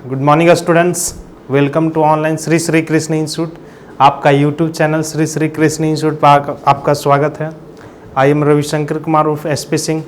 Good morning students, welcome to online Shri Shri Krishna institute. आपका YouTube channel Shri Shri Krishna institute पर आपका स्वागत है। आई एम रविशंकर कुमार उर्फ एसपी सिंह।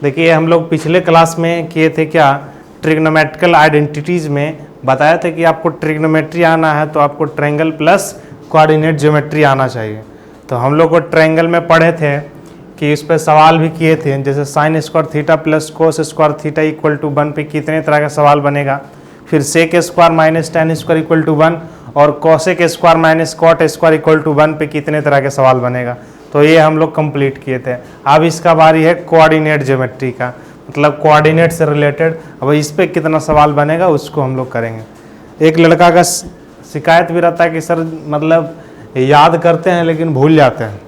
देखिए, हम लोग पिछले क्लास में किए थे क्या, ट्रिग्नोमेट्रिकल आइडेंटिटीज़ में बताया था कि आपको ट्रिग्नोमेट्री आना है तो आपको ट्रायंगल प्लस कोऑर्डिनेट ज्योमेट्री आना चाहिए। तो हम लोग को ट्रायंगल में पढ़े थे कि इस पर सवाल भी किए थे, जैसे sine square theta plus cos square theta equal to 1 पे कितने तरह का सवाल बनेगा। फिर sec square minus tan square equal to 1 और cosec square minus cot square equal to 1 पे कितने तरह के सवाल बनेगा। तो ये हम लोग कंप्लीट किए थे। अब इसका बारी है कोऑर्डिनेट ज्योमेट्री का, मतलब कोऑर्डिनेट से रिलेटेड। अब इस पर कितना सवाल बनेगा उसको हम लोग करेंगे। एक लड़का का शिकायत भी रहता है कि सर मतलब याद करते हैं लेकिन भूल जाते हैं।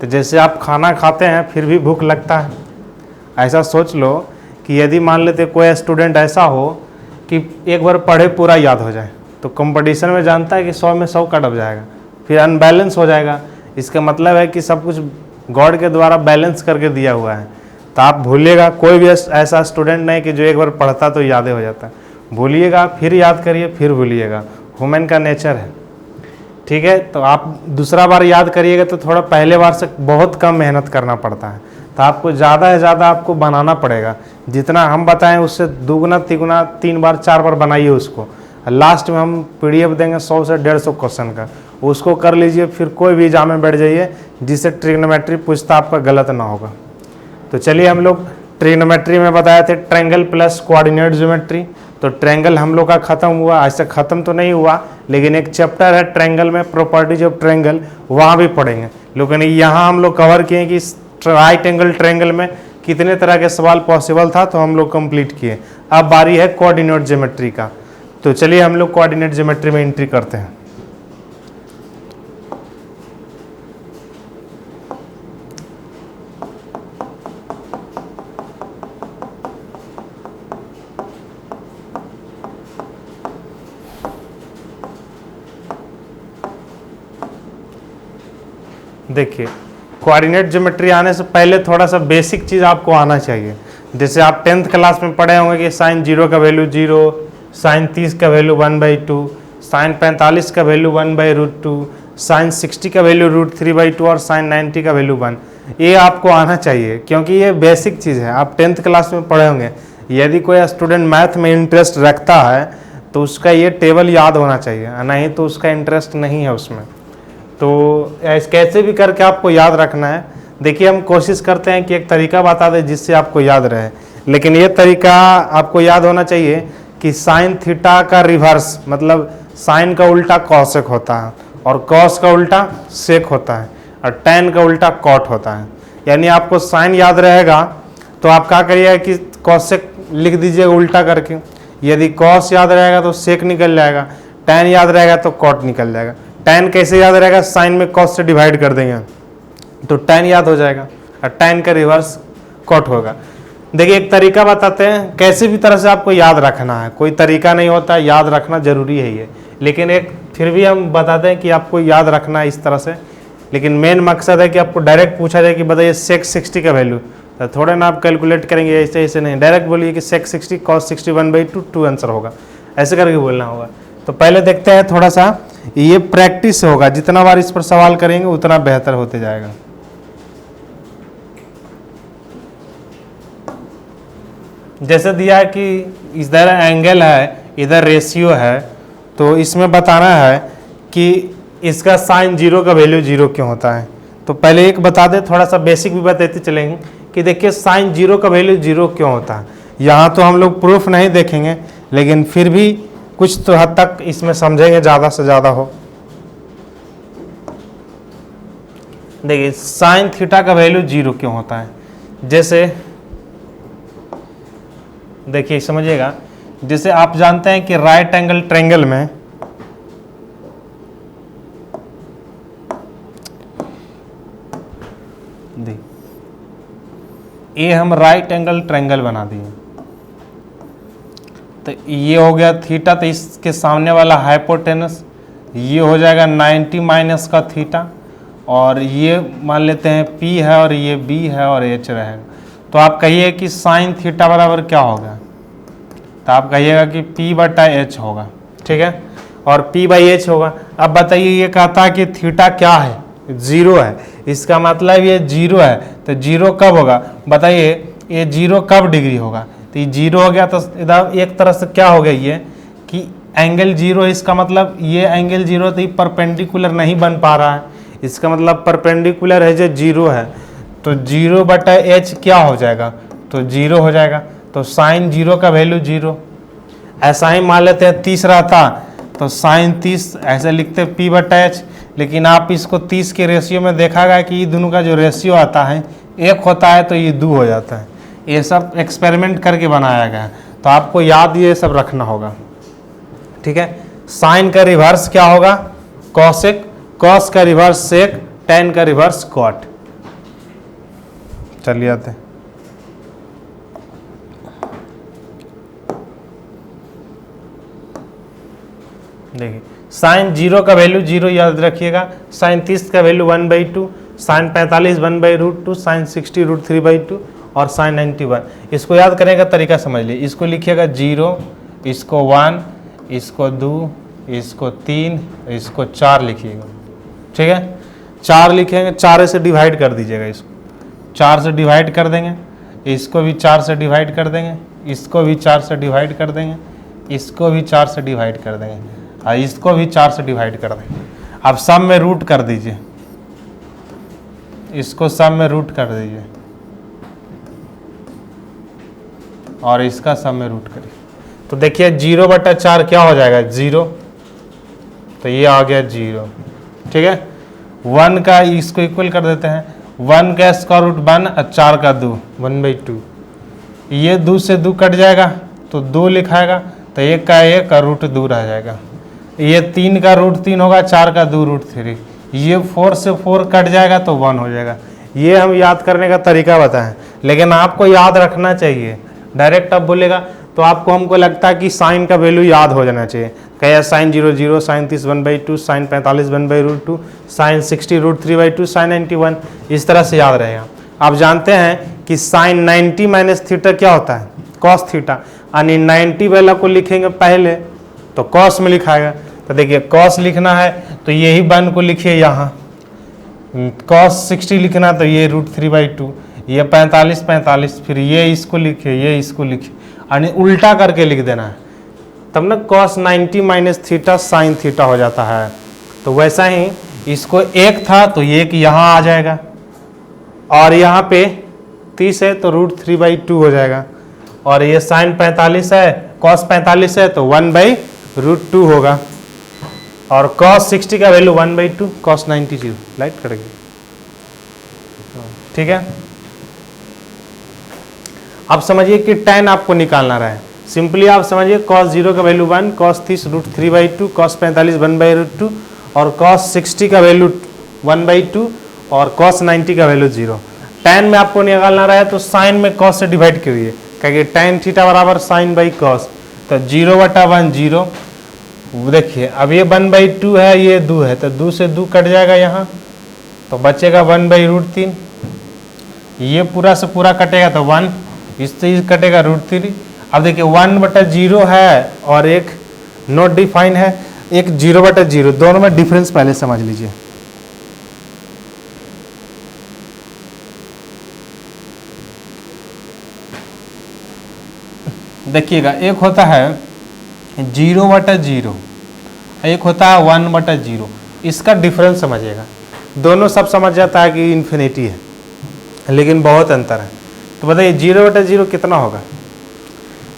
तो जैसे आप खाना खाते हैं फिर भी भूख लगता है, ऐसा सोच लो कि यदि मान लेते कोई स्टूडेंट ऐसा हो कि एक बार पढ़े पूरा याद हो जाए, तो कंपटीशन में जानता है कि 100 में 100 कट जाएगा, फिर अनबैलेंस हो जाएगा। इसका मतलब है कि सब कुछ गॉड के द्वारा बैलेंस करके दिया हुआ है। तो आप भूलिएगा, कोई भी ऐसा स्टूडेंट नहीं कि जो एक बार पढ़ता तो याद हो जाता है। भूलिएगा, फिर याद करिए, फिर भूलिएगा, ह्यूमन का नेचर है। ठीक है, तो आप दूसरा बार याद करिएगा तो थोड़ा पहले बार से बहुत कम मेहनत करना पड़ता है। तो आपको ज़्यादा से ज़्यादा आपको बनाना पड़ेगा। जितना हम बताएं उससे दुगुना तिगुना 3 बार 4 बार बनाइए उसको। लास्ट में हम पीडीएफ देंगे 100 से 150 क्वेश्चन का, उसको कर लीजिए। फिर कोई भी एग्जाम में बैठ जाइए जिससे ट्रिग्नोमेट्री पूछता आपका गलत ना होगा। तो चलिए, हम लोग ट्रिग्नोमेट्री में बताए थे ट्रायंगल प्लस कोऑर्डिनेट ज्योमेट्री। तो ट्रायंगल हम लोग का खत्म हुआ, ऐसे खत्म तो नहीं हुआ, लेकिन एक चैप्टर है ट्रायंगल में, प्रॉपर्टीज ऑफ ट्रायंगल, वहाँ भी पढ़ेंगे। लेकिन यहाँ हम लोग कवर किए कि राइट एंगल ट्रायंगल में कितने तरह के सवाल पॉसिबल था, तो हम लोग कंप्लीट किए। अब बारी है कोऑर्डिनेट ज्योमेट्री का। तो चलिए हम लोग कोऑर्डिनेट ज्योमेट्री में एंट्री करते हैं। देखिए, कोऑर्डिनेट ज्योमेट्री आने से पहले थोड़ा सा बेसिक चीज़ आपको आना चाहिए। जैसे आप 10th क्लास में पढ़े होंगे कि साइन 0 का वैल्यू 0, साइन 30 का वैल्यू 1/2, साइन 45 का वैल्यू 1/√2, साइन 60 का वैल्यू √3/2 और साइन 90 का वैल्यू 1। ये आपको आना चाहिए क्योंकि ये बेसिक चीज़ है, आप 10th क्लास में पढ़े होंगे। यदि कोई स्टूडेंट मैथ में इंटरेस्ट रखता है तो उसका ये टेबल याद होना चाहिए, नहीं तो उसका इंटरेस्ट नहीं है उसमें। तो कैसे भी करके आपको याद रखना है। देखिए, हम कोशिश करते हैं कि एक तरीका बता दें जिससे आपको याद रहे, लेकिन ये तरीका आपको याद होना चाहिए कि साइन थीटा का रिवर्स, मतलब साइन का उल्टा कॉसेक होता है और कॉस का उल्टा सेक होता है और टैन का उल्टा कॉट होता है। यानी आपको साइन याद रहेगा तो आप क्या करिएगा कि कॉसेक लिख दीजिएगा उल्टा करके। यदि कॉस याद रहेगा तो सेक निकल जाएगा, टैन याद रहेगा तो कॉट निकल जाएगा। टैन कैसे याद रहेगा, साइन में कॉस से डिवाइड कर देंगे तो टैन याद हो जाएगा और टैन का रिवर्स कॉट होगा। देखिए, एक तरीका बताते हैं, कैसे भी तरह से आपको याद रखना है। कोई तरीका नहीं होता, याद रखना जरूरी है ये, लेकिन एक फिर भी हम बताते हैं कि आपको याद रखना है इस तरह से। लेकिन मेन मकसद है कि आपको डायरेक्ट पूछा जाए कि बताइए सेक 60 का वैल्यू, तो थोड़े ना आप कैलकुलेट करेंगे, ऐसे ऐसे नहीं, डायरेक्ट बोलिए कि सेक 60 कॉस 60 1/2 2 आंसर होगा, ऐसे करके बोलना होगा। तो पहले देखते हैं थोड़ा सा, ये प्रैक्टिस होगा, जितना बार इस पर सवाल करेंगे उतना बेहतर होते जाएगा। जैसे दिया है कि इधर एंगल है, इधर रेशियो है, तो इसमें बताना है कि इसका साइन 0 का वैल्यू 0 क्यों होता है। तो पहले एक बता दे, थोड़ा सा बेसिक भी बताते चलेंगे कि देखिए साइन 0 का वैल्यू 0 क्यों होता है। यहाँ तो हम लोग प्रूफ नहीं देखेंगे, लेकिन फिर भी कुछ तो हद तक इसमें समझेंगे, ज़्यादा से ज़्यादा हो। देखिए, साइन थीटा का वैल्यू 0 क्यों होता है। जैसे देखिए समझिएगा, जैसे आप जानते हैं कि राइट एंगल ट्रायंगल में ये हम राइट एंगल ट्रायंगल बना दिए, तो ये हो गया थीटा, तो इसके सामने वाला हाइपोटेनस ये हो जाएगा 90 माइनस का थीटा, और ये मान लेते हैं P है और ये B है और H रहेगा। तो आप कहिए कि साइन थीटा बराबर क्या होगा, तो आप कहिएगा कि P/H होगा, ठीक है, और P/H होगा। अब बताइए ये कहता है कि थीटा क्या है, 0 है, इसका मतलब ये 0 है, तो 0 कब होगा बताइए, ये 0 कब डिग्री होगा, तो ये 0 हो गया, तो इधर एक तरह से क्या हो गया ये कि एंगल 0, इसका मतलब ये एंगल 0 तो ये परपेंडिकुलर नहीं बन पा रहा है, इसका मतलब परपेंडिकुलर है जो 0 है, तो 0/H क्या हो जाएगा, तो 0 हो जाएगा। तो साइन 0 का वैल्यू 0। ऐसा ही मान लेते हैं 30 रहता, तो साइन 30 ऐसे लिखते P/H, लेकिन आप इसको 30 के रेशियो में देखा गया कि ये दोनों का जो रेशियो आता है 1 होता है, तो ये 2 हो जाता है। ये सब एक्सपेरिमेंट करके बनाया गया है, तो आपको याद ये सब रखना होगा, ठीक है। साइन का रिवर्स क्या होगा, कॉसेक, कॉस का रिवर्स सेक, टेन का रिवर्स कॉट। चलिए आते हैं, देखिए साइन 0 का वैल्यू 0 याद रखिएगा, साइन 30 का वैल्यू 1/2, साइन 45 1/√2, साइन 60 √3/2 और साइन 91। इसको याद करने का तरीका समझ लीजिए, इसको लिखिएगा 0, इसको 1, इसको 2, इसको 3, इसको 4 लिखिएगा, ठीक है। 4 लिखेंगे, 4 से डिवाइड कर दीजिएगा, इसको 4 से डिवाइड कर देंगे, इसको भी 4 से डिवाइड कर देंगे, इसको भी 4 से डिवाइड कर देंगे, इसको भी 4 से डिवाइड कर देंगे, और इसको भी 4 से डिवाइड कर देंगे। अब सब में रूट कर दीजिए, इसको सब में रूट कर दीजिए और इसका सब में रूट करिए, तो देखिए 0/4 क्या हो जाएगा, 0, तो ये आ गया 0, ठीक है। 1 का इसको इक्वल कर देते हैं, 1 का स्क्वायर रूट 1 और 4 का 2, 1/2, ये 2 से 2 कट जाएगा तो 2 लिखाएगा, तो 1 का 1 और √2 रह जाएगा। ये 3 का √3 होगा, 4 का 2 √3, ये 4 से 4 कट जाएगा तो 1 हो जाएगा। ये हम याद करने का तरीका बताएं, लेकिन आपको याद रखना चाहिए, डायरेक्ट आप बोलेगा तो आपको हमको लगता है कि साइन का वैल्यू याद हो जाना चाहिए, कहे sine 0 0, sine 30 1/2, sine 45 1/√2, sine 60 √3/2, sine 91, इस तरह से याद रहेगा। आप जानते हैं कि साइन 90 माइनस थीटा क्या होता है, कॉस थीटा, यानी 90 वाला को लिखेंगे पहले तो कॉस में लिखाएगा, तो देखिए कॉस लिखना है तो यही 1 को लिखिए यहाँ, कॉस 60 लिखना तो ये √3/2, ये 45, फिर ये इसको लिखिए, ये इसको लिखिए, यानी उल्टा करके लिख देना है, तब ना cos 90 minus theta sine theta हो जाता है। तो वैसा ही इसको 1 था तो 1 यहाँ आ जाएगा, और यहाँ पे 30 है तो √3/2 हो जाएगा, और ये साइन 45 है, कॉस 45 है तो 1/√2 होगा, और कॉस 60 का वैल्यू 1/2, कॉस 90 0, लाइट करेंगे, ठीक है। अब समझिए कि tan आपको निकालना रहा है, सिंपली आप समझिए cos 0 का वैल्यू 1, cos 30 √3/2, cos 45 1/√2 और cos 60 का वैल्यू 1/2 और cos 90 का वैल्यू 0। tan में आपको निकालना रहा है तो sin में cos से डिवाइड करिए, क्योंकि tan थीटा बराबर sin बाई cos, तो 0/1 0। देखिए अब ये 1/2 है, ये 2 है, तो 2 से 2 कट जाएगा यहाँ, तो बचेगा 1/√3, ये पूरा से पूरा कटेगा तो 1, इससे कटेगा √3। अब देखिए 1/0 है और एक नॉट डिफाइन है, एक 0/0, दोनों में डिफरेंस पहले समझ लीजिए। देखिएगा एक होता है 0/0, एक होता है 1/0, इसका डिफरेंस समझिएगा। दोनों सब समझ जाता है कि इन्फिनिटी है, लेकिन बहुत अंतर है। तो बताइए 0/0 कितना होगा।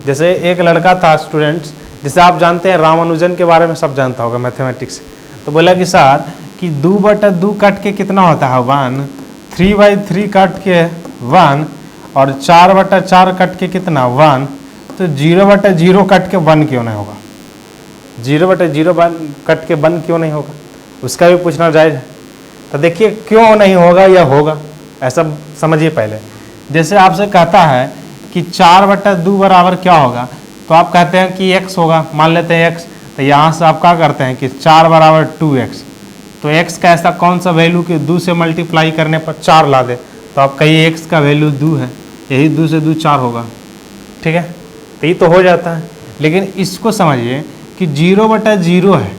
जैसे एक लड़का था स्टूडेंट्स, जिसे आप जानते हैं रामानुजन के बारे में सब जानता होगा मैथमेटिक्स, तो बोला कि सर कि 2/2 कट के कितना होता है 1, 3/3 कट के 1 और 4/4 कट के कितना 1, तो 0/0 कट के 1 क्यों नहीं होगा, 0/0 कट के 1 क्यों नहीं होगा, उसका भी पूछना जायज है। तो देखिए क्यों नहीं होगा या होगा, ऐसा समझिए पहले। जैसे आपसे कहता है कि 4/2 बराबर क्या होगा, तो आप कहते हैं कि x होगा, मान लेते हैं x, तो यहाँ से आप क्या करते हैं कि 4 बराबर 2x, तो x का ऐसा कौन सा वैल्यू कि 2 से मल्टीप्लाई करने पर 4 ला दे, तो आप कहिए x का वैल्यू 2 है, यही 2 से 2 4 होगा, ठीक है। तो ये तो हो जाता है, लेकिन इसको समझिए कि 0/0 है,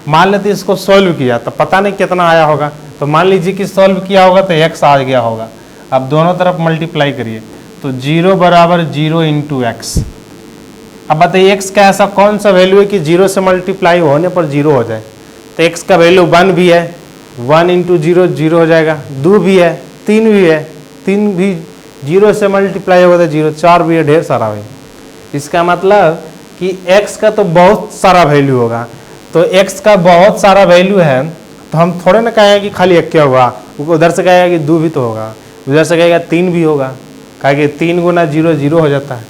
मान लेते इसको सॉल्व किया तो पता नहीं कितना आया होगा, तो मान लीजिए कि सॉल्व किया होगा तो x आ गया होगा। अब दोनों तरफ मल्टीप्लाई करिए तो 0 = 0 × x। अब बताइए x का ऐसा कौन सा वैल्यू है कि 0 से मल्टीप्लाई होने पर 0 हो जाए। तो x का वैल्यू 1 भी है, 1 × 0 0 हो जाएगा, 2 भी है, 3 भी है, 3 भी 0 से मल्टीप्लाई होगा तो 0, 4 भी है, ढेर सारा है। इसका मतलब कि x का तो बहुत सारा वैल्यू होगा। तो x का बहुत सारा वैल्यू है तो हम थोड़े ना कहेंगे कि खाली एक क्या होगा, उधर से कहेगा कि 2 भी तो होगा, उधर से कहेगा 3 भी होगा, कहा कि 3 × 0 0 हो जाता है।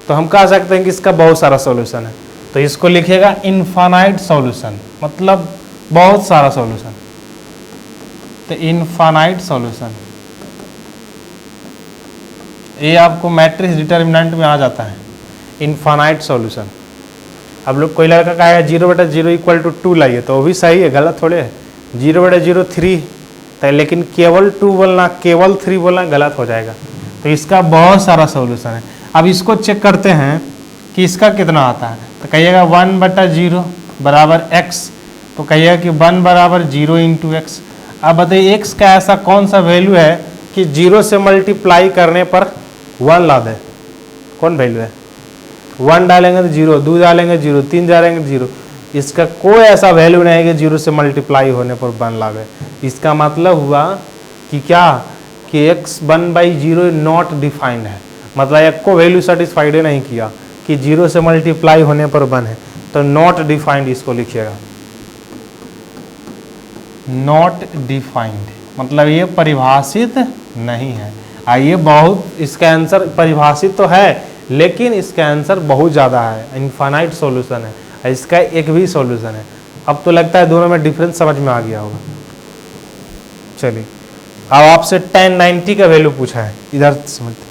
तो हम कह सकते हैं कि इसका बहुत सारा सॉल्यूशन है, तो इसको लिखिएगा इनफाइनाइट सॉल्यूशन, मतलब बहुत सारा सॉल्यूशन। तो इनफाइनाइट सॉल्यूशन ये आपको मैट्रिक्स डिटर्मिनेंट में आ जाता है, इनफाइनाइट सॉल्यूशन। अब लोग कोई लड़का कहेगा 0/0 = 2 लाइए, तो वो भी सही है, गलत थोड़े है। 0/0 3 तो, लेकिन केवल 2 बोलना, केवल 3 बोलना गलत हो जाएगा। तो इसका बहुत सारा सॉल्यूशन है। अब इसको चेक करते हैं कि इसका कितना आता है। तो कहिएगा 1/0 = x, तो कहिएगा कि 1 = 0 × x। अब बताइए x का ऐसा कौन सा वैल्यू है कि 0 से मल्टीप्लाई करने पर 1 ला दे, कौन वैल्यू है? 1 डालेंगे तो 0, 2 डालेंगे 0, 3 डालेंगे 0। इसका कोई ऐसा वैल्यू नहीं है कि 0 से मल्टीप्लाई होने पर 1 लावे। इसका मतलब हुआ कि क्या कि x 1/0 नॉट डिफाइंड है, मतलब एक को वैल्यू सेटिस्फाइड नहीं किया कि 0 से मल्टीप्लाई होने पर 1 है, तो नॉट डिफाइंड इसको लिखिएगा, नॉट डिफाइंड, मतलब ये परिभाषित नहीं है। आइए बहुत, इसका आंसर परिभाषित तो है लेकिन इसका आंसर बहुत ज़्यादा है, इनफाइनाइट सॉल्यूशन है, इसका एक भी सॉल्यूशन है। अब तो लगता है दोनों में डिफरेंस समझ में आ गया होगा। चलिए अब आपसे tan 90 का वैल्यू पूछा है, इधर समझते।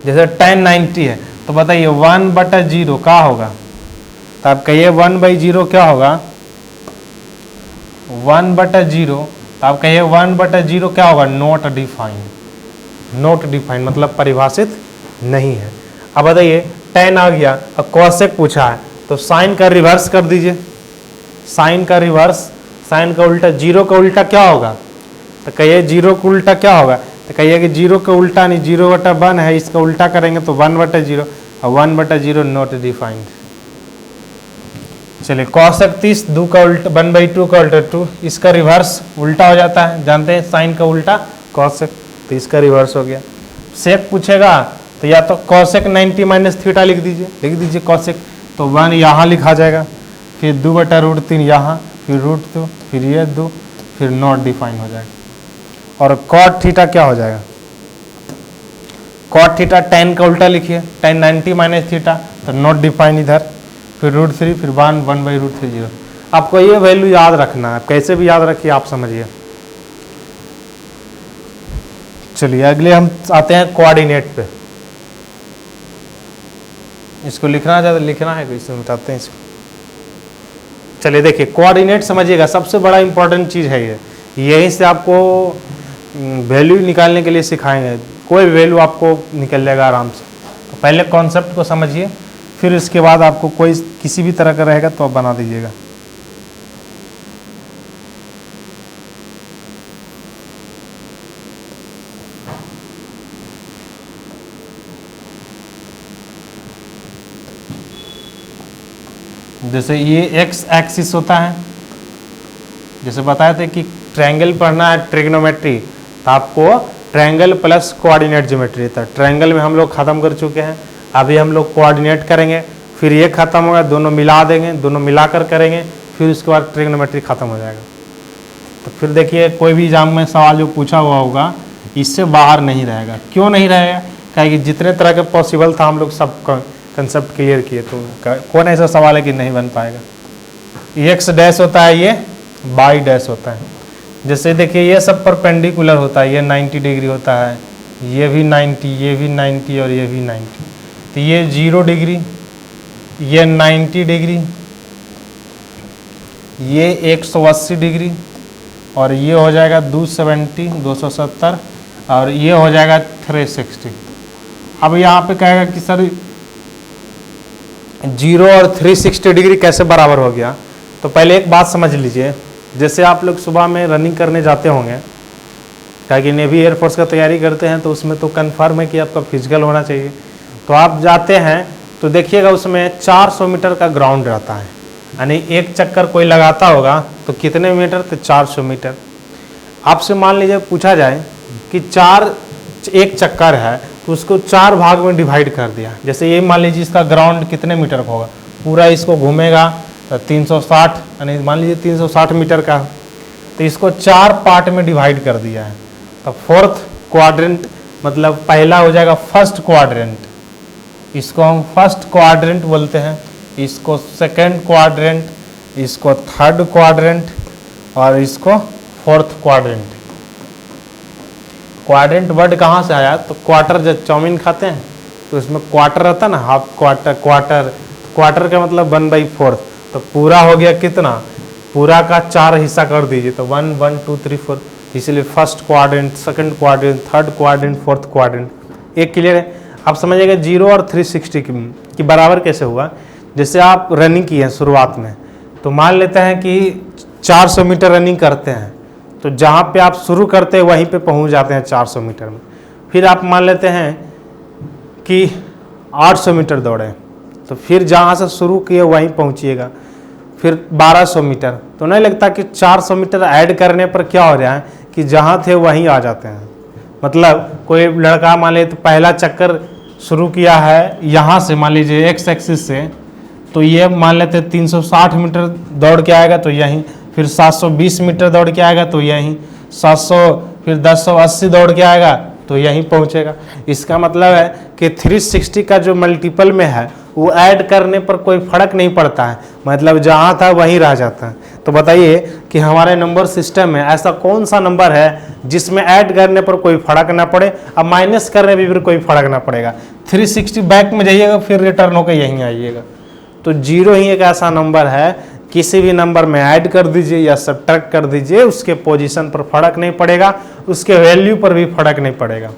जैसे tan 90 है तो बताइए 1/0 क्या होगा, तो आप कहिए 1/0 क्या होगा, 1/0, तो आप कहिए 1/0 क्या होगा, नॉट डिफाइंड। नॉट डिफाइंड मतलब परिभाषित नहीं है। अब बताइए tan आ गया, अब cosec पूछा है तो साइन का रिवर्स कर दीजिए, साइन का रिवर्स, साइन का उल्टा, 0 का उल्टा क्या होगा, तो कहिए 0 का उल्टा क्या होगा, तो कहिए कि 0 का उल्टा नहीं, 0/1 है, इसका उल्टा करेंगे तो 1/0, और 1/0 नॉट डिफाइंड। चलिए cosec 30, 2 का उल्टा 1/2 का उल्टा 2, इसका रिवर्स उल्टा हो जाता है, जानते हैं साइन का उल्टा cosec, तो इसका रिवर्स हो गया। sec पूछेगा तो या तो cosec 90 - थीटा लिख दीजिए cosec, तो 1 यहाँ लिखा जाएगा, फिर 2/√3 यहाँ, फिर √2, फिर ये 2, फिर नॉट डिफाइन हो जाएगा। और cot थीटा क्या हो जाएगा, cot थीटा tan का उल्टा लिखिए, tan 90 - थीटा, तो नॉट डिफाइन इधर, फिर √3, फिर 1/√3 0। आपको ये वैल्यू याद रखना है, कैसे भी याद रखिए आप समझिए। चलिए अगले हम आते हैं कोऑर्डिनेट पे। इसको लिखना चाहते, लिखना है इसमें बताते हैं इसको। चलिए देखिए कोऑर्डिनेट समझिएगा, सबसे बड़ा इंपॉर्टेंट चीज़ है ये, यहीं से आपको वैल्यू निकालने के लिए सिखाएंगे, कोई वैल्यू आपको निकल जाएगा आराम से। तो पहले कॉन्सेप्ट को समझिए, फिर इसके बाद आपको कोई किसी भी तरह का रहेगा तो आप बना दीजिएगा। जैसे ये x एक्सिस होता है, जैसे बताए थे कि ट्रायंगल पढ़ना है ट्रिग्नोमेट्री, तो आपको ट्रायंगल प्लस कोऑर्डिनेट ज्योमेट्री था। ट्रायंगल में हम लोग ख़त्म कर चुके हैं, अभी हम लोग कोऑर्डिनेट करेंगे, फिर ये ख़त्म होगा, दोनों मिला देंगे, दोनों मिलाकर करेंगे, फिर उसके बाद ट्रिग्नोमेट्री ख़त्म हो जाएगा। तो फिर देखिए कोई भी एग्जाम में सवाल जो पूछा हुआ होगा इससे बाहर नहीं रहेगा। क्यों नहीं रहेगा, क्योंकि जितने तरह के पॉसिबल था हम लोग सब कंसेप्ट क्लियर किए, तो कौन ऐसा सवाल है कि नहीं बन पाएगा। एक्स डैश होता है, ये वाई डैश होता है। जैसे देखिए ये सब परपेंडिकुलर होता है, ये 90 डिग्री होता है, ये भी 90, ये भी 90 और ये भी 90। तो ये 0 डिग्री, ये 90 डिग्री, ये 180 डिग्री, और ये हो जाएगा 270 और ये हो जाएगा 360। अब यहाँ पे कहेगा कि सर 0 और 360 डिग्री कैसे बराबर हो गया। तो पहले एक बात समझ लीजिए, जैसे आप लोग सुबह में रनिंग करने जाते होंगे, ताकि नेवी एयरफोर्स का तैयारी करते हैं तो उसमें तो कन्फर्म है कि आपका फिजिकल होना चाहिए। तो आप जाते हैं तो देखिएगा उसमें 400 मीटर का ग्राउंड रहता है, यानी एक चक्कर कोई लगाता होगा तो कितने मीटर, तो 400 मीटर। आपसे मान लीजिए पूछा जाए कि एक चक्कर है तो उसको 4 भाग में डिवाइड कर दिया। जैसे ये मान लीजिए इसका ग्राउंड कितने मीटर का होगा, पूरा इसको घूमेगा तो 360, यानी मान लीजिए 360 मीटर का, तो इसको 4 पार्ट में डिवाइड कर दिया है। तो फोर्थ क्वाड्रेंट मतलब पहला हो जाएगा फर्स्ट क्वाड्रेंट, इसको हम फर्स्ट क्वाड्रेंट बोलते हैं, इसको सेकंड क्वाड्रेंट, इसको थर्ड क्वाड्रेंट और इसको फोर्थ क्वाड्रेंट। क्वाड्रेंट वर्ड कहाँ से आया, तो क्वार्टर, जब चाउमीन खाते हैं तो इसमें क्वार्टर रहता है ना, हाफ क्वार्टर, क्वार्टर का मतलब 1/4। तो पूरा हो गया कितना, पूरा का 4 हिस्सा कर दीजिए तो 1 1 2 3 4, इसलिए first quadrant, second quadrant, third quadrant, fourth quadrant. एक क्लियर है। आप समझिएगा 0 और 360 की बराबर कैसे हुआ। जैसे आप रनिंग की है शुरुआत में, तो मान लेते हैं कि 400 मीटर रनिंग करते हैं, तो जहाँ पे आप शुरू करते हैं वहीं पे पहुँच जाते हैं 400 मीटर में। फिर आप मान लेते हैं कि 800 मीटर दौड़े, तो फिर जहाँ से शुरू किए वहीं पहुँचिएगा। फिर 1200 मीटर, तो नहीं लगता कि 400 मीटर ऐड करने पर क्या हो रहा है कि जहाँ थे वहीं आ जाते हैं। मतलब कोई लड़का मान लीजिए तो पहला चक्कर शुरू किया है यहाँ से, मान लीजिए एक्स एक्सिस से, तो ये मान लेते 360 मीटर दौड़ के आएगा तो यहीं, फिर 720 मीटर दौड़ के आएगा तो यहीं, 700, फिर 1080 दौड़ के आएगा तो यहीं पहुंचेगा। इसका मतलब है कि 360 का जो मल्टीपल में है वो ऐड करने पर कोई फर्क नहीं पड़ता है, मतलब जहाँ था वहीं रह जाता है। तो बताइए कि हमारे नंबर सिस्टम में ऐसा कौन सा नंबर है जिसमें ऐड करने पर कोई फर्क ना पड़े और माइनस करने में भी कोई फर्क ना पड़ेगा। 360 बैक में जाइएगा फिर रिटर्न होकर यहीं आइएगा। तो 0 ही एक ऐसा नंबर है, किसी भी नंबर में ऐड कर दीजिए या सब्ट्रैक्ट कर दीजिए, उसके पोजीशन पर फर्क नहीं पड़ेगा, उसके वैल्यू पर भी फर्क नहीं पड़ेगा।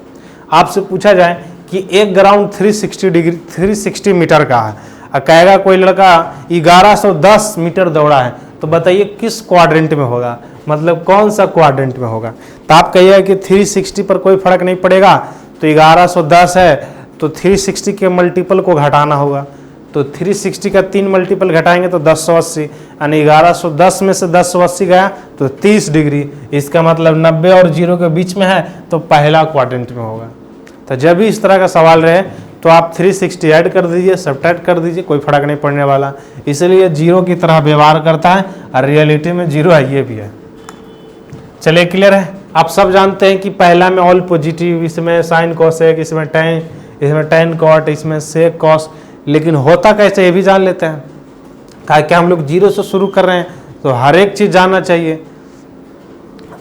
आपसे पूछा जाए कि एक ग्राउंड 360 मीटर का है और कहेगा कोई लड़का 1110 मीटर दौड़ा है, तो बताइए किस क्वाड्रेंट में होगा, मतलब कौन सा क्वाड्रेंट में होगा। तो आप कहिएगा कि 360 पर कोई फर्क नहीं पड़ेगा, तो 1110 है तो 360 के मल्टीपल को घटाना होगा। तो 360 का 3 मल्टीपल घटाएंगे तो 1080, यानी 1110 में से 1080 गया तो 30 डिग्री। इसका मतलब 90 और 0 के बीच में है तो पहला क्वाड्रेंट में होगा। तो जब भी इस तरह का सवाल रहे तो आप 360 ऐड कर दीजिए, सब्ट्रैक्ट कर दीजिए, कोई फर्क नहीं पड़ने वाला। इसलिए 0 की तरह व्यवहार करता है और रियलिटी में 0 है, ये भी है। चलिए क्लियर है। आप सब जानते हैं कि पहला में ऑल पॉजिटिव, इसमें साइन कोसेक, इसमें टेन कॉट, इसमें सेक कॉस, लेकिन होता कैसे ये भी जान लेते हैं। क्या हम लोग 0 से शुरू कर रहे हैं तो हर एक चीज़ जानना चाहिए।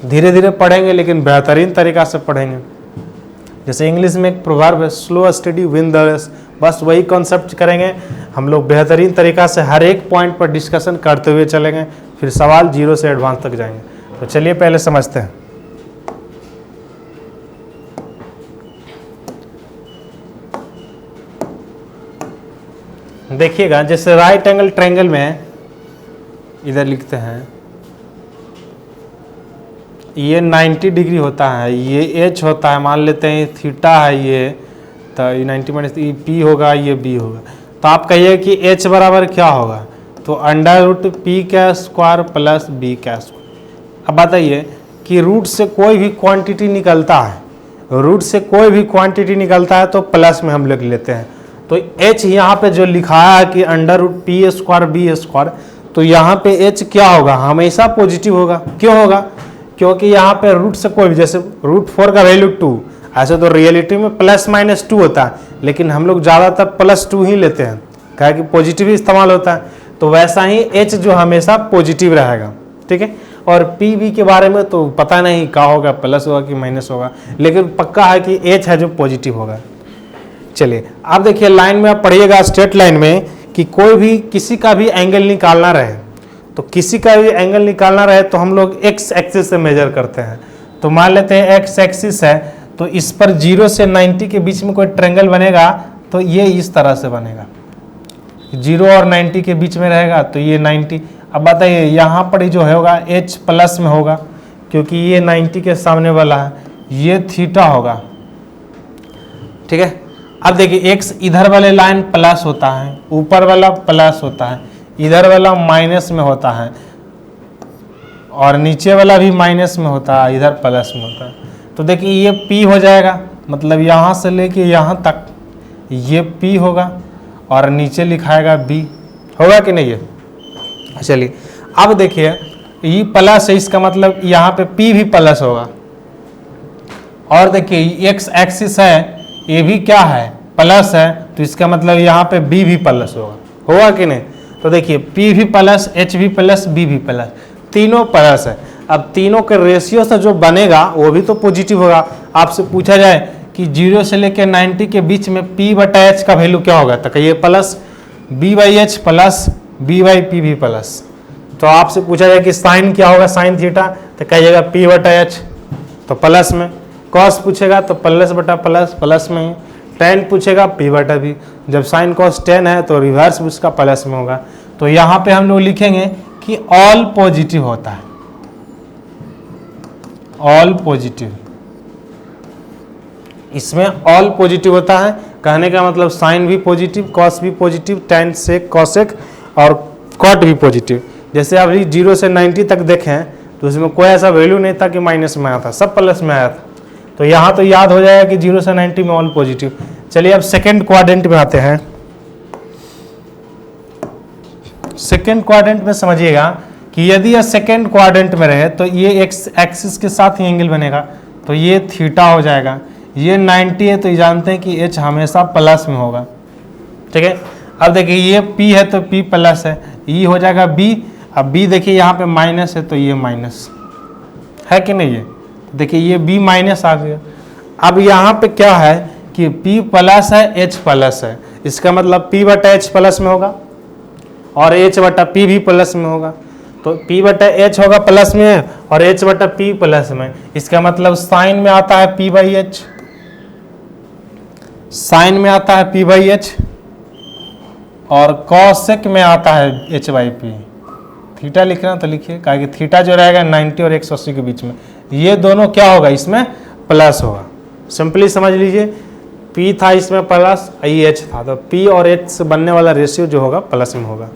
धीरे धीरे पढ़ेंगे लेकिन बेहतरीन तरीका से पढ़ेंगे। जैसे इंग्लिश में एक प्रोवर्ब है, slow steady win the race, बस वही कॉन्सेप्ट करेंगे हम लोग बेहतरीन तरीका से, हर एक पॉइंट पर डिस्कशन करते हुए चलेंगे, फिर सवाल 0 से एडवांस तक जाएंगे। तो चलिए पहले समझते हैं। देखिएगा जैसे राइट एंगल ट्रायंगल में इधर लिखते हैं, ये 90 डिग्री होता है, ये एच होता है, मान लेते हैं थीटा है ये, तो ये 90 माइनस ये पी होगा, ये बी होगा। तो आप कहिए कि एच बराबर क्या होगा, तो √p का स्क्वायर प्लस b का स्क्वायर। अब बताइए कि रूट से कोई भी क्वांटिटी निकलता है, रूट से कोई भी क्वांटिटी निकलता है तो प्लस में हम लोग लेते हैं। तो h यहाँ पे जो लिखा है कि √p स्क्वायर b स्क्वायर, तो यहाँ पे h क्या होगा, हमेशा पॉजिटिव होगा। क्यों होगा, क्योंकि यहाँ पे रूट से कोई भी, जैसे √4 का वैल्यू 2, ऐसे तो रियलिटी में +-2 होता है, लेकिन हम लोग ज़्यादातर +2 ही लेते हैं, क्या कि पॉजिटिव ही इस्तेमाल होता है। तो वैसा ही h जो हमेशा पॉजिटिव रहेगा, ठीक है। और पी बी के बारे में तो पता नहीं क्या होगा, प्लस होगा कि माइनस होगा, लेकिन पक्का है कि h है जो पॉजिटिव होगा। चलिए आप देखिए लाइन में आप पढ़िएगा, स्ट्रेट लाइन में कि कोई भी किसी का भी एंगल निकालना रहे, तो किसी का भी एंगल निकालना रहे तो हम लोग एक्स एक्सिस से मेजर करते हैं। तो मान लेते हैं एक्स एक्सिस है, तो इस पर 0 से 90 के बीच में कोई ट्रायंगल बनेगा, तो ये इस तरह से बनेगा। 0 और 90 के बीच में रहेगा तो ये 90। अब बताइए यहाँ पर जो होगा h प्लस में होगा, क्योंकि ये 90 के सामने वाला है, ये थीटा होगा। ठीक है, अब देखिए x इधर वाले लाइन प्लस होता है, ऊपर वाला प्लस होता है, इधर वाला माइनस में होता है, और नीचे वाला भी माइनस में होता है, इधर प्लस में होता है। तो देखिए ये p हो जाएगा, मतलब यहाँ से लेके यहाँ तक ये p होगा, और नीचे लिखाएगा b, होगा कि नहीं है। चलिए अब देखिए ये प्लस है, इसका मतलब यहाँ पे p भी प्लस होगा, और देखिए x एक्सिस है, ये भी क्या है, प्लस है, तो इसका मतलब यहाँ पे b भी प्लस होगा कि नहीं। तो देखिए p भी प्लस, h भी प्लस, b भी प्लस, तीनों प्लस है। अब तीनों के रेशियो से जो बनेगा वो भी तो पॉजिटिव होगा। आपसे पूछा जाए कि 0 से लेकर 90 के बीच में p बटा h का वैल्यू क्या होगा, तो कहिए plus, b by H plus, b by P भी प्लस। तो आपसे पूछा जाए कि साइन क्या होगा, साइन थीटा, तो कहिएगा p बटा h, तो प्लस में। कॉस पूछेगा तो प्लस बटा प्लस, प्लस में ही। टेन पूछेगा p बटा b, जब साइन कॉस टेन है तो रिवर्स उसका प्लस में होगा। तो यहाँ पे हम लोग लिखेंगे कि ऑल पॉजिटिव होता है, ऑल पॉजिटिव, इसमें ऑल पॉजिटिव होता है। कहने का मतलब साइन भी पॉजिटिव, कॉस भी पॉजिटिव, टेन सेक कॉसेक और कॉट भी पॉजिटिव। जैसे अभी 0 से 90 तक देखें तो उसमें कोई ऐसा वैल्यू नहीं था कि माइनस में आया था, सब प्लस में आया था। तो यहाँ तो याद हो जाएगा कि 0 से 90 में ऑल पॉजिटिव। चलिए अब सेकेंड क्वाड्रेंट में आते हैं। सेकेंड क्वाड्रेंट में समझिएगा कि यदि यह सेकेंड क्वाड्रेंट में रहे तो ये एक्स एक्सिस के साथ ही एंगल बनेगा, तो ये थीटा हो जाएगा। ये 90 है तो ये जानते हैं कि h हमेशा प्लस में होगा। ठीक है, अब देखिए ये p है तो p प्लस है, ये हो जाएगा b। अब b देखिए यहाँ पे माइनस है तो ये माइनस है कि नहीं है, देखिए ये b माइनस आ गया। अब यहाँ पे क्या है कि p प्लस है, h प्लस है, इसका मतलब p बटा h प्लस में होगा और h बटा p भी प्लस में होगा। तो p बटा h होगा प्लस में और h बटा p प्लस में, इसका मतलब साइन में आता है p बाई h, साइन में आता है p बाई h, और कॉसेक में आता है h बाई p। थीटा लिखना तो लिखिए, कहा कि थीटा जो रहेगा 90 और 180 के बीच में, ये दोनों क्या होगा, इसमें प्लस होगा। सिंपली समझ लीजिए, p था इसमें प्लस, ये h था, तो p और h से बनने वाला रेशियो जो होगा प्लस में होगा।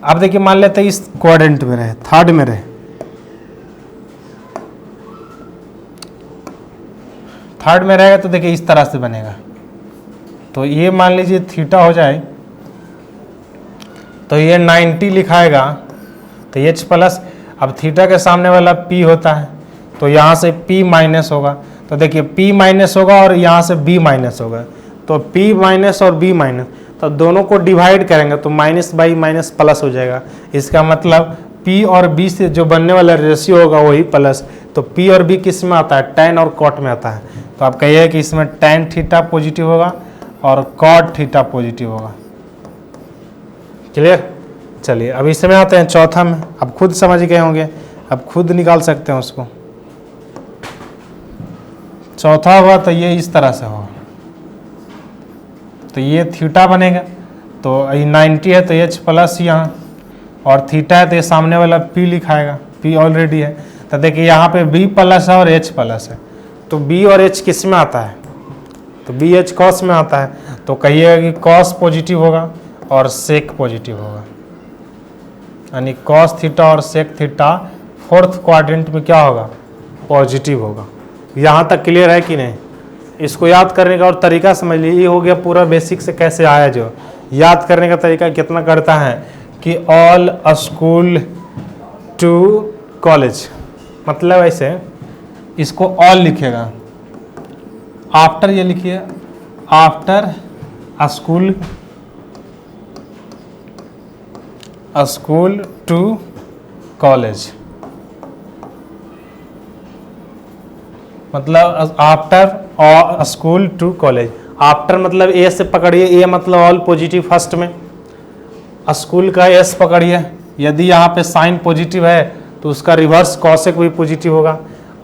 अब देखिए मान लेते हैं इस क्वाड्रेंट में रहे, थर्ड में रहे, थर्ड में रहेगा तो देखिए इस तरह से बनेगा। तो ये मान लीजिए थीटा हो जाए तो ये 90 लिखाएगा तो h प्लस, अब थीटा के सामने वाला p होता है तो यहाँ से p माइनस होगा, तो देखिए p माइनस होगा और यहाँ से b माइनस होगा, तो p माइनस और b माइनस, तो दोनों को डिवाइड करेंगे तो माइनस बाई माइनस प्लस हो जाएगा। इसका मतलब p और b से जो बनने वाला रेशियो होगा वही प्लस। तो p और b किस में आता है, tan और कॉट में आता है। तो आप कहिए कि इसमें tan थीटा पॉजिटिव होगा और कॉट थीटा पॉजिटिव होगा। क्लियर। चलिए अब इसमें आते हैं चौथा में, अब खुद समझ गए होंगे, अब खुद निकाल सकते हैं उसको। चौथा हुआ तो ये इस तरह से होगा, तो ये थीटा बनेगा, तो ये 90 है तो h प्लस यहाँ, और थीटा है तो ये सामने वाला p लिखाएगा, p ऑलरेडी है। तो देखिए यहाँ पे b प्लस है और h प्लस है, तो b और h किस में आता है, तो b h कॉस में आता है। तो कहिएगा कि कॉस पॉजिटिव होगा और सेक पॉजिटिव होगा, यानी कॉस थीटा और सेक थीटा फोर्थ क्वाड्रेंट में क्या होगा, पॉजिटिव होगा। यहाँ तक क्लियर है कि नहीं। इसको याद करने का और तरीका समझ लीजिए, ये हो गया पूरा बेसिक से कैसे आया। जो याद करने का तरीका कितना करता है कि ऑल स्कूल टू कॉलेज, मतलब ऐसे इसको ऑल लिखेगा, आफ्टर ये लिखिए आफ्टर स्कूल टू कॉलेज, मतलब after school to college. After मतलब ए से पकड़िए, ए मतलब ऑल पॉजिटिव फर्स्ट में, स्कूल का एस पकड़िए, यदि यहाँ पे साइन पॉजिटिव है तो उसका रिवर्स कॉसेक भी पॉजिटिव होगा।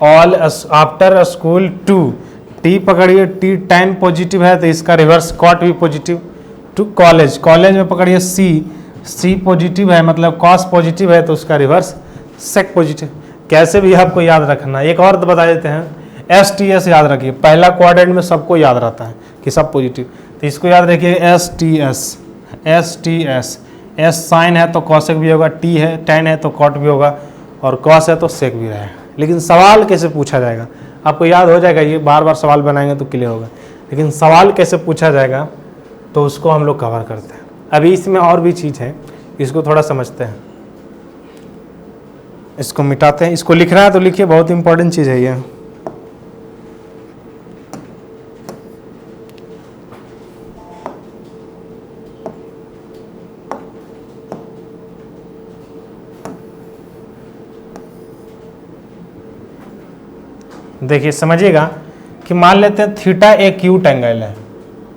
All after school to, T पकड़िए, टी tan पॉजिटिव है तो इसका रिवर्स कॉट भी पॉजिटिव। टू कॉलेज, कॉलेज में पकड़िए सी पॉजिटिव है मतलब कॉस पॉजिटिव है तो उसका रिवर्स सेक पॉजिटिव। कैसे भी आपको याद रखना। एक और बता देते हैं, STS याद रखिए, पहला क्वाड्रेंट में सबको याद रहता है कि सब पॉजिटिव, तो इसको याद रखिए STS। S साइन है तो कॉसेक भी होगा, T है टेन है तो कॉट भी होगा, और कॉस है तो सेक भी रहेगा। लेकिन सवाल कैसे पूछा जाएगा आपको याद हो जाएगा, ये बार बार सवाल बनाएंगे तो क्लियर होगा, लेकिन सवाल कैसे पूछा जाएगा तो उसको हम लोग कवर करते हैं। अभी इसमें और भी चीज़ है, इसको थोड़ा समझते हैं, इसको मिटाते हैं। इसको लिखना है तो लिखिए, बहुत इंपॉर्टेंट चीज़ है ये। देखिए समझिएगा कि मान लेते हैं थीटा एक एक्यूट एंगल है,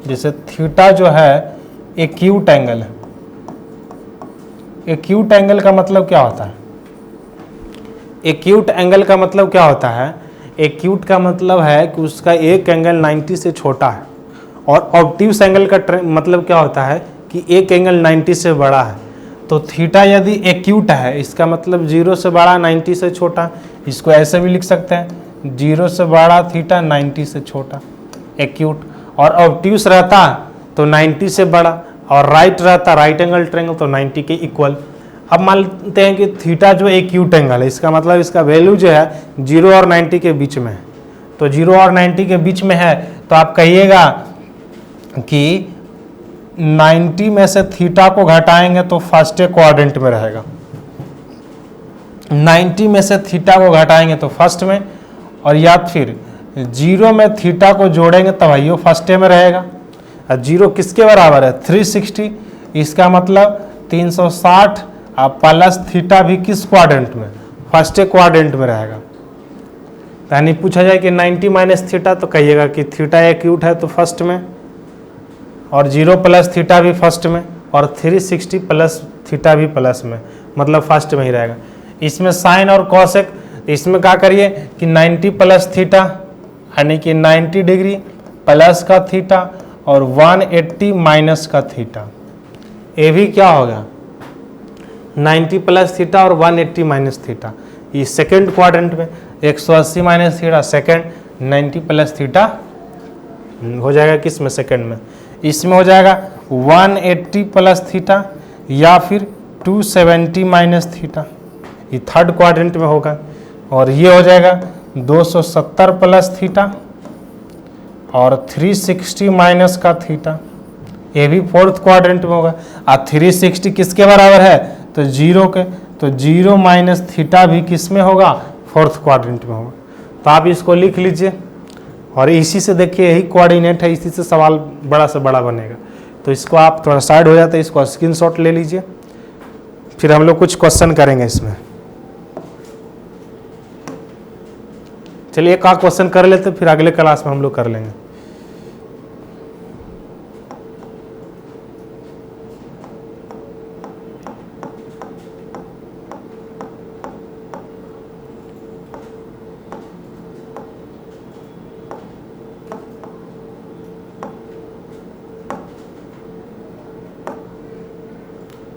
जैसे थीटा जो है एक्यूट एंगल है। एक्यूट एंगल का मतलब क्या होता है? एक्यूट एंगल का मतलब क्या होता है? एक्यूट का मतलब है कि उसका एक एंगल 90 से छोटा है, और ऑब्ट्यूस एंगल का मतलब क्या होता है कि एक एंगल 90 से बड़ा है। तो थीटा यदि एक्यूट है इसका मतलब 0 से बड़ा 90 से छोटा। इसको ऐसे भी लिख सकते हैं, 0 से बड़ा थीटा 90 से छोटा, एक्यूट। और ऑब्ट्यूस रहता तो 90 से बड़ा, और राइट रहता राइट एंगल ट्रायंगल तो 90 के इक्वल। अब मानते हैं कि थीटा जो एक्यूट एंगल है, इसका मतलब इसका वैल्यू जो है 0 और 90 के बीच में है। तो 0 और 90 के बीच में है तो आप कहिएगा कि 90 में से थीटा को घटाएंगे तो फर्स्ट क्वाड्रेंट में रहेगा, 90 में से थीटा को घटाएंगे तो फर्स्ट में, और या फिर 0 में थीटा को जोड़ेंगे तब ये फर्स्ट में रहेगा। और 0 किसके बराबर है? 360, इसका मतलब 360 प्लस थीटा भी किस क्वाड्रेंट में? फर्स्ट क्वाड्रेंट में रहेगा। यानी पूछा जाए कि 90 माइनस थीटा तो कहिएगा कि थीटा एक्यूट है तो फर्स्ट में, और 0 प्लस थीटा भी फर्स्ट में, और 360 प्लस थीटा भी प्लस में, मतलब फर्स्ट में ही रहेगा। इसमें साइन और कॉसेक, इसमें क्या करिए कि 90 प्लस थीटा यानी कि 90 डिग्री प्लस का थीटा और 180 माइनस का थीटा, ये भी क्या होगा 90 प्लस थीटा और 180 माइनस थीटा। ये सेकेंड क्वाड्रेंट में 180 minus theta second, 90 plus theta हो जाएगा किस में? सेकेंड में। इसमें हो जाएगा 180 प्लस थीटा या फिर 270 माइनस थीटा, ये थर्ड क्वाड्रेंट में होगा। और ये हो जाएगा 270 प्लस थीटा और 360 माइनस का थीटा, ये भी फोर्थ क्वाड्रेंट में होगा। और 360 किसके बराबर है? तो 0 के, तो 0 माइनस थीटा भी किस में होगा? फोर्थ क्वाड्रेंट में होगा। तो आप इसको लिख लीजिए, और इसी से देखिए यही कोऑर्डिनेट है, इसी से सवाल बड़ा से बड़ा बनेगा। तो इसको आप थोड़ा साइड हो जाता है, इसको स्क्रीनशॉट ले लीजिए, फिर हम लोग कुछ क्वेश्चन करेंगे इसमें। चलिए एक क्वेश्चन कर लेते, फिर अगले क्लास में हम लोग कर लेंगे।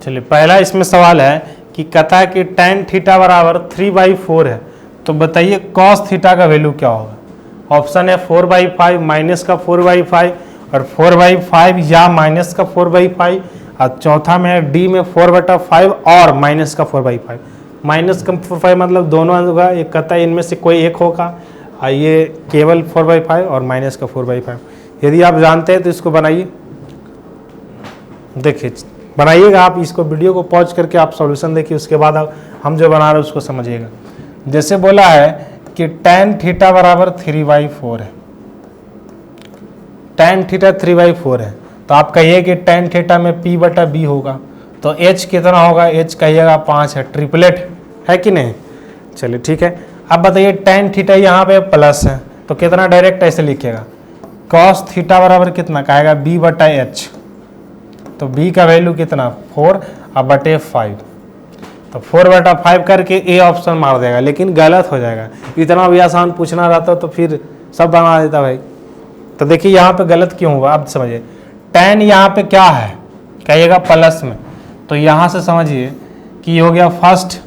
चलिए पहला इसमें सवाल है कि कहता है कि tan थीटा बराबर 3/4 है, तो बताइए cos थीटा का वैल्यू क्या होगा। ऑप्शन है 4/5, माइनस का 4/5 और 4/5 या माइनस का 4/5, और चौथा में है डी में 4/5 और माइनस का 4/5। माइनस का 4/5 मतलब दोनों होगा, एक कहता है इनमें से कोई एक होगा, और ये केवल 4/5 और माइनस का 4/5। यदि आप जानते हैं तो इसको बनाइए, देखिए बनाइएगा आप इसको, वीडियो को पॉज करके आप सॉल्यूशन देखिए, उसके बाद आप हम जो बना रहे हैं उसको समझिएगा। जैसे बोला है कि tan थीटा बराबर 3/4 है, tan थीटा 3/4 है, तो आप कहिए कि tan थीटा में p/b होगा, तो h कितना होगा? h कहिएगा 5 है, ट्रिपलेट है कि नहीं। चलिए ठीक है, अब बताइए tan थीटा यहाँ पे प्लस है तो कितना डायरेक्ट ऐसे लिखिएगा, cos थीटा बराबर कितना कहेगा? b/h, तो b का वैल्यू कितना? 4/5, तो 4/5 करके ए ऑप्शन मार देगा, लेकिन गलत हो जाएगा। इतना भी आसान पूछना रहता तो फिर सब बना देता भाई। तो देखिए यहाँ पे गलत क्यों हुआ, अब समझिए। tan यहाँ पे क्या है, कहिएगा प्लस में, तो यहाँ से समझिए कि हो गया फर्स्ट,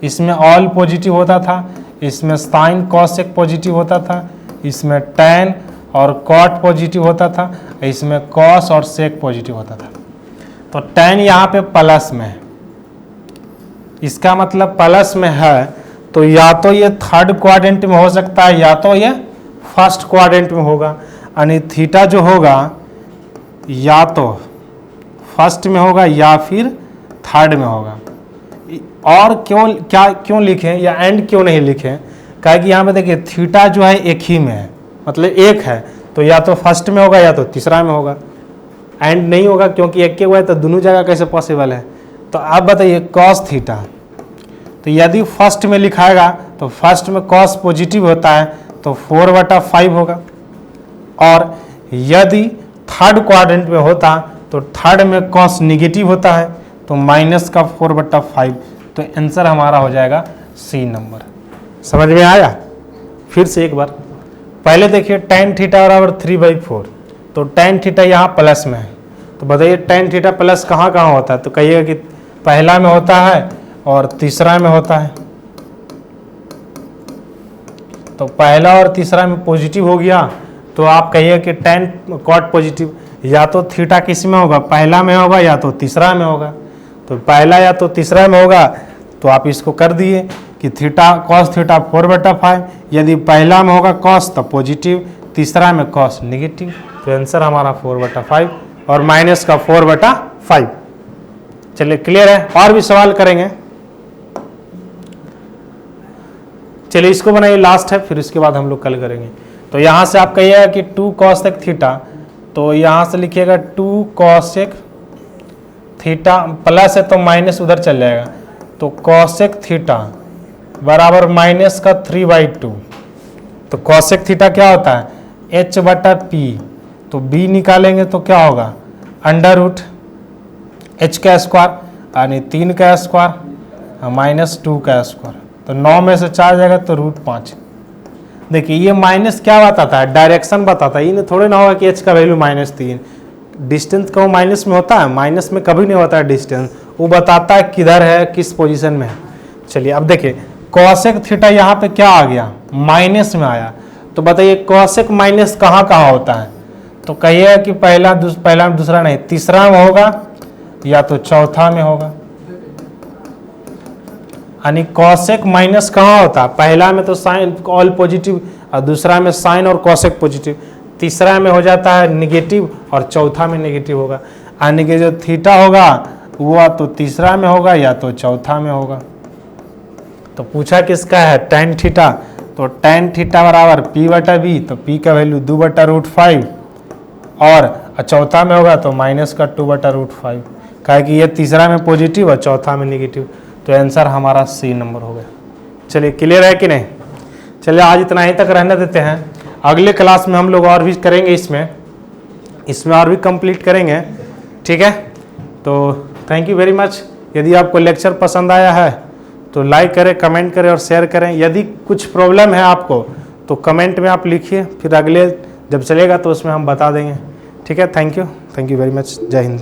इसमें ऑल पॉजिटिव होता था, इसमें साइन कॉसेक पॉजिटिव होता था, इसमें tan और कॉट पॉजिटिव होता था, इसमें कॉस और सेक पॉजिटिव होता था। तो tan यहाँ पे प्लस में है, इसका मतलब प्लस में है, तो या तो ये थर्ड क्वाड्रेंट में हो सकता है या तो ये फर्स्ट क्वाड्रेंट में होगा, यानी थीटा जो होगा या तो फर्स्ट में होगा या फिर थर्ड में होगा। और क्यों लिखें या एंड क्यों नहीं लिखें, काहे कि यहाँ पे देखिए थीटा जो है एक ही में है, मतलब एक है, तो या तो फर्स्ट में होगा या तो तीसरा में होगा, एंड नहीं होगा क्योंकि एक के हुआ है तो दोनों जगह कैसे पॉसिबल है। तो आप बताइए कॉस थीटा, तो यदि फर्स्ट में लिखाएगा तो फर्स्ट में कॉस पॉजिटिव होता है तो 4/5 होगा, और यदि थर्ड क्वाड्रेंट में होता तो थर्ड में कॉस निगेटिव होता है तो माइनस का 4/5, तो आंसर हमारा हो जाएगा सी नंबर। समझ में आया? फिर से एक बार, पहले देखिए tan थीटा बराबर 3/4, तो tan थीटा यहाँ प्लस में है, तो बताइए tan थीटा प्लस कहाँ कहाँ होता है, तो कहिएगा कि पहला में होता है और तीसरा में होता है। तो पहला और तीसरा में पॉजिटिव हो गया, तो आप कहिए कि tan कॉट पॉजिटिव, या तो थीटा किस में होगा, पहला में होगा या तो तीसरा में होगा, तो पहला या तो तीसरा में होगा, तो आप इसको कर दिए कि थीटा कॉस थीटा 4/5, यदि पहला में होगा कॉस तो पॉजिटिव, तीसरा में कॉस निगेटिव, तो आंसर हमारा 4/5 और माइनस का 4/5। चलिए क्लियर है? और भी सवाल करेंगे, चलिए इसको बनाइए, लास्ट है, फिर इसके बाद हम लोग कल करेंगे। तो यहाँ से आप कहिएगा कि 2 cosec थीटा, तो यहाँ से लिखिएगा 2 cosec थीटा, प्लस है तो माइनस उधर चल जाएगा, तो cosec थीटा बराबर माइनस का 3/2। तो cosec थीटा क्या होता है, h/p, तो b निकालेंगे तो क्या होगा, √h का स्क्वायर यानी 3 का स्क्वायर माइनस 2 का स्क्वायर, तो 9 में से 4 जाएगा तो √5। देखिए ये माइनस क्या बताता है, डायरेक्शन बताता है, ये थोड़े ना होगा कि h का वैल्यू -3, डिस्टेंस का वो माइनस में होता है, माइनस में कभी नहीं होता है डिस्टेंस, वो बताता है किधर है, किस पोजीशन में है। चलिए अब देखिए कॉसेक थीटा यहाँ पे क्या आ गया, माइनस में आया, तो बताइए कॉसेक माइनस कहाँ कहाँ होता है, तो कहिए कि पहला में, दूसरा नहीं, तीसरा में होगा या तो चौथा में होगा, यानी कॉसेक माइनस कहाँ होता है, पहला में तो साइन ऑल पॉजिटिव और दूसरा में साइन और कॉसेक पॉजिटिव, तीसरा में हो जाता है निगेटिव और चौथा में नेगेटिव होगा, यानी कि जो थीटा होगा वो तो तीसरा में होगा या तो चौथा में होगा। तो पूछा किसका है, tan थीटा, तो tan थीटा बराबर p/b, तो p का वैल्यू 2/√5 और चौथा में होगा तो माइनस का 2/√5, कहे कि ये तीसरा में पॉजिटिव और चौथा में नेगेटिव, तो आंसर हमारा सी नंबर हो गया। चलिए क्लियर है कि नहीं? चलिए आज इतना ही तक रहने देते हैं, अगले क्लास में हम लोग और भी करेंगे, इसमें और भी कंप्लीट करेंगे, ठीक है? तो थैंक यू वेरी मच। यदि आपको लेक्चर पसंद आया है तो लाइक करें, कमेंट करें और शेयर करें। यदि कुछ प्रॉब्लम है आपको तो कमेंट में आप लिखिए, फिर अगले जब चलेगा तो उसमें हम बता देंगे, ठीक है? Thank you very much. जय हिंद।